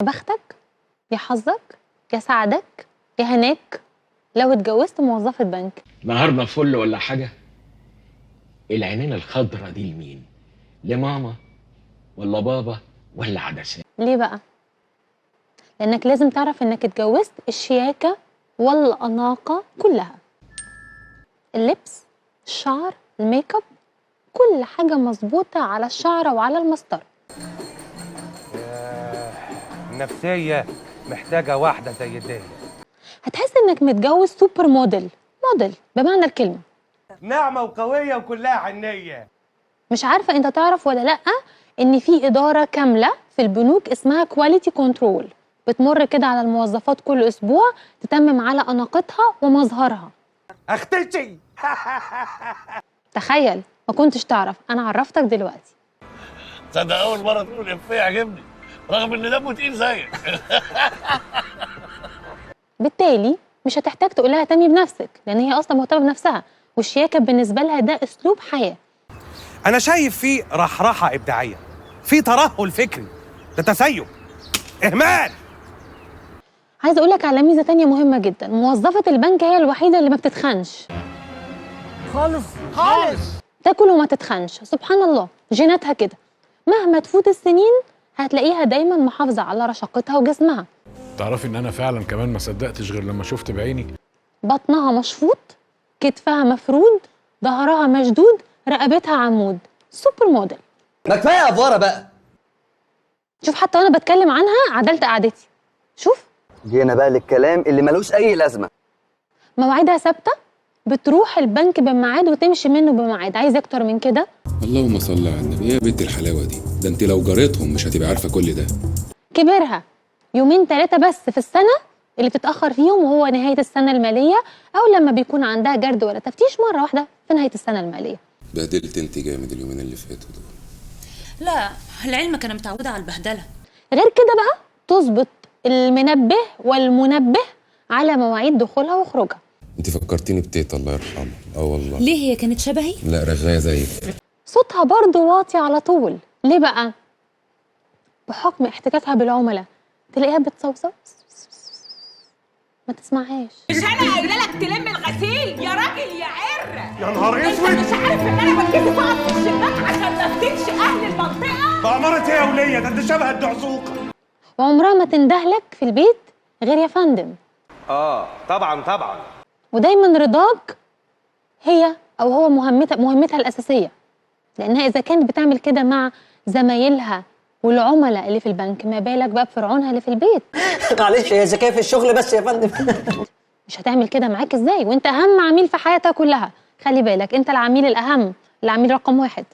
يا بختك، يا حظك، يا سعدك، يا هناك لو اتجوزت موظفة بنك. نهارنا فل ولا حاجة؟ العينين الخضرة دي لمين؟ لماما ولا بابا ولا عدسات؟ ليه بقى؟ لأنك لازم تعرف إنك اتجوزت الشياكة والأناقة كلها. اللبس، الشعر، الميك اب، كل حاجة مظبوطة على الشعر وعلى المسطرة. النفسية محتاجة واحدة زي دي. هتحس إنك متجوز سوبر موديل بمعنى الكلمة. ناعمة وقوية وكلها حنية. مش عارفة انت تعرف ولا لأ ان في إدارة كاملة في البنوك اسمها كواليتي كنترول، بتمر كده على الموظفات كل أسبوع تتمم على أناقتها ومظهرها. اختشي. تخيل، ما كنتش تعرف، أنا عرفتك دلوقتي. تصدق أول مرة تقول إفيه عجبني رغم إن دمه تقيل زيك. بالتالي مش هتحتاج تقولها اهتمي بنفسك، لأن هي أصلا مهتمة بنفسها، والشياكة بالنسبة لها ده أسلوب حياة. أنا شايف فيه رحرحة إبداعية، في ترهل فكري، ده تسيب، إهمال. عايزة أقولك على ميزة تانية مهمة جدا، موظفة البنك هي الوحيدة اللي ما بتتخنش خالص. تاكل وما تتخنش، سبحان الله، جيناتها كده. مهما تفوت السنين هتلاقيها دايما محافظة على رشاقتها وجسمها. تعرفي ان انا فعلا كمان ما صدقتش غير لما شفت بعيني. بطنها مشفوط، كتفها مفرود، ظهرها مشدود، رقبتها عمود، سوبر موديل. ما كفايه افوره بقى. شوف حتى وانا بتكلم عنها عدلت قعدتي. شوف، جينا بقى للكلام اللي ملوش اي لازمه. مواعيدها ثابته، بتروح البنك بميعاد وتمشي منه بميعاد. عايز اكتر من كده؟ اللهم صل على النبي. ايه يا بنت الحلاوه دي؟ ده انت لو جارتهم مش هتبقى عارفه كل ده. كبرها يومين 3 بس في السنه اللي بتتاخر فيهم، وهو نهايه السنه الماليه، او لما بيكون عندها جرد ولا تفتيش مره واحده في نهايه السنه الماليه. بهدلت انت جامد اليومين اللي فاتوا دول. لا، لعلمك انا متعوده على البهدله. غير كده بقى تظبط المنبه والمنبه على مواعيد دخولها وخروجها. انت فكرتيني بتيتا الله يرحمها. والله. ليه هي كانت شبهي؟ لا رغايه زيك. صوتها برضو واطي على طول. ليه بقى؟ بحكم احتكاكها بالعملاء، تلاقيها بتصوصو ما تسمعهاش. مش انا قايله لك تلم الغسيل يا راجل يا عره؟ يا نهار اسود. انت مش عارف ان انا بتكسف اقعد في الشباك عشان ما افتنش اهل المنطقه؟ بأمارة ايه يا وليه؟ ده انت شبه الدعسوقه. وعمرها ما تندهلك في البيت غير يا فندم. طبعا. ودايما رضاك هي او هو مهمتها الاساسيه، لانها اذا كانت بتعمل كده مع زمايلها والعملاء اللي في البنك، ما بالك بقى بفرعونها اللي في البيت. معلش هي ذكيه في الشغل بس يا فندم. مش هتعمل كده معاك ازاي وانت اهم عميل في حياتها كلها؟ خلي بالك، انت العميل الاهم، العميل رقم 1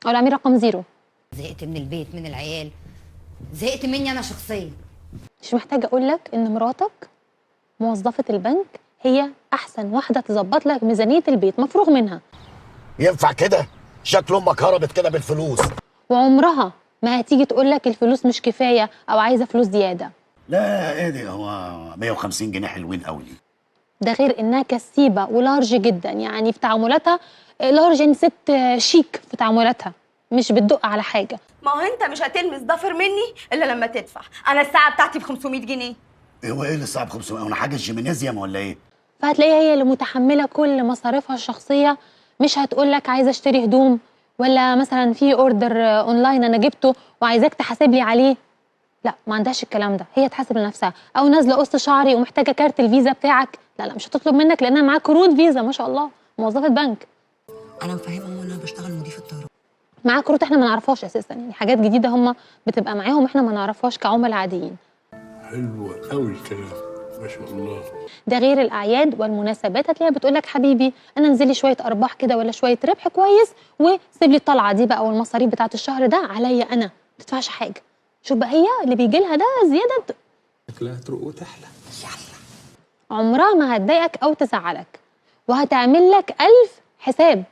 او العميل رقم 0. زهقت من البيت، من العيال، زهقت مني انا شخصيا. مش محتاجه اقول لك ان مراتك موظفه البنك هي احسن واحده تظبط لك ميزانيه البيت مفروغ منها. ينفع كده؟ شكل امك هربت كده بالفلوس. وعمرها ما هتيجي تقول لك الفلوس مش كفايه او عايزه فلوس زياده. لا ايه ده، هو 150 جنيه حلوين قوي. ده غير انها كسيبه ولارج جدا، يعني في تعاملاتها لارج، يعني ست شيك في تعاملاتها، مش بتدق على حاجه. ما هو انت مش هتلمس ضفر مني الا لما تدفع. انا الساعه بتاعتي ب 500 جنيه. هو ايه اللي صعب 500؟ وانا حاجه جيمنازيوم ولا ايه؟ فهتلاقيها هي اللي متحمله كل مصاريفها الشخصيه، مش هتقول لك عايزه اشتري هدوم، ولا مثلا في اوردر اونلاين انا جبته وعايزاك تحاسب لي عليه. لا، ما عندهاش الكلام ده، هي تحاسب لنفسها. او نازله قص شعري ومحتاجه كارت الفيزا بتاعك، لا مش هتطلب منك لانها معاها كروت فيزا ما شاء الله، موظفه بنك. انا مفهمه ان انا بشتغل مضيف الطيران. معاها كروت احنا ما نعرفهاش اساسا، يعني حاجات جديده هم بتبقى معاهم احنا ما نعرفهاش كعملاء عاديين. حلو قوي الكلام ما شاء الله. ده غير الاعياد والمناسبات، هتلاقيها بتقول لك حبيبي انا انزلي شويه ارباح كده ولا شويه ربح كويس، وسيب لي الطلعه دي بقى والمصاريف بتاعه الشهر ده عليا انا، ما تدفعش حاجه. شوف بقى هي اللي بيجي لها ده زياده شكلها تروق وتحلى. عمرها ما هتضايقك او تزعلك، وهتعمل لك 1000 حساب،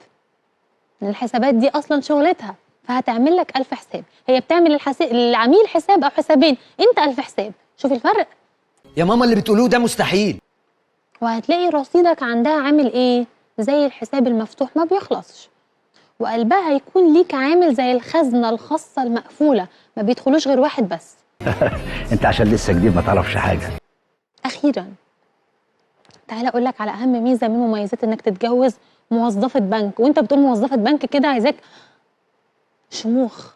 لان الحسابات دي اصلا شغلتها، فهتعمل لك 1000 حساب. هي بتعمل العميل حساب او حسابين، انت 1000 حساب. شوف الفرق يا ماما، اللي بتقولوه ده مستحيل. وهتلاقي رصيدك عندها عامل ايه؟ زي الحساب المفتوح ما بيخلصش. وقلبها هيكون ليك عامل زي الخزنه الخاصه المقفوله، ما بيدخلوش غير واحد بس. انت عشان لسه جديد ما تعرفش حاجه. اخيرا تعالى اقول لك على اهم ميزه من مميزات انك تتجوز موظفه بنك. وانت بتقول موظفه بنك كده عايزاك شموخ.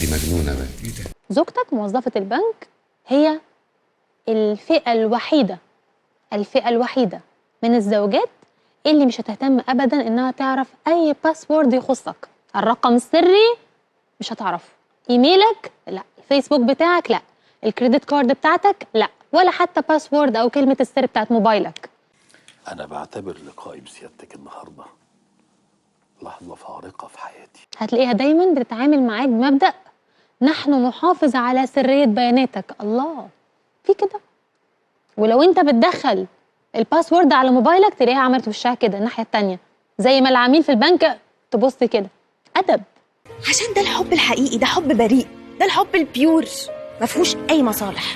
دي مجنونه بقى. ايه ده؟ زوجتك موظفه البنك هي الفئه الوحيده من الزوجات اللي مش هتهتم ابدا انها تعرف اي باسورد يخصك. الرقم السري مش هتعرفه، ايميلك لا، الفيسبوك بتاعك لا، الكريدت كارد بتاعتك لا، ولا حتى باسورد او كلمه السر بتاعت موبايلك. انا بعتبر لقائي بسيادتك النهارده لحظه فارقه في حياتي. هتلاقيها دايما بتتعامل معاك بمبدأ نحن نحافظ على سرية بياناتك. الله، في كده. ولو انت بتدخل الباسورد على موبايلك تلاقيها عملت وشها كده الناحية التانية، زي ما العميل في البنك تبص كده. أدب. عشان ده الحب الحقيقي، ده حب بريء، ده الحب البيور، ما فيهوش اي مصالح.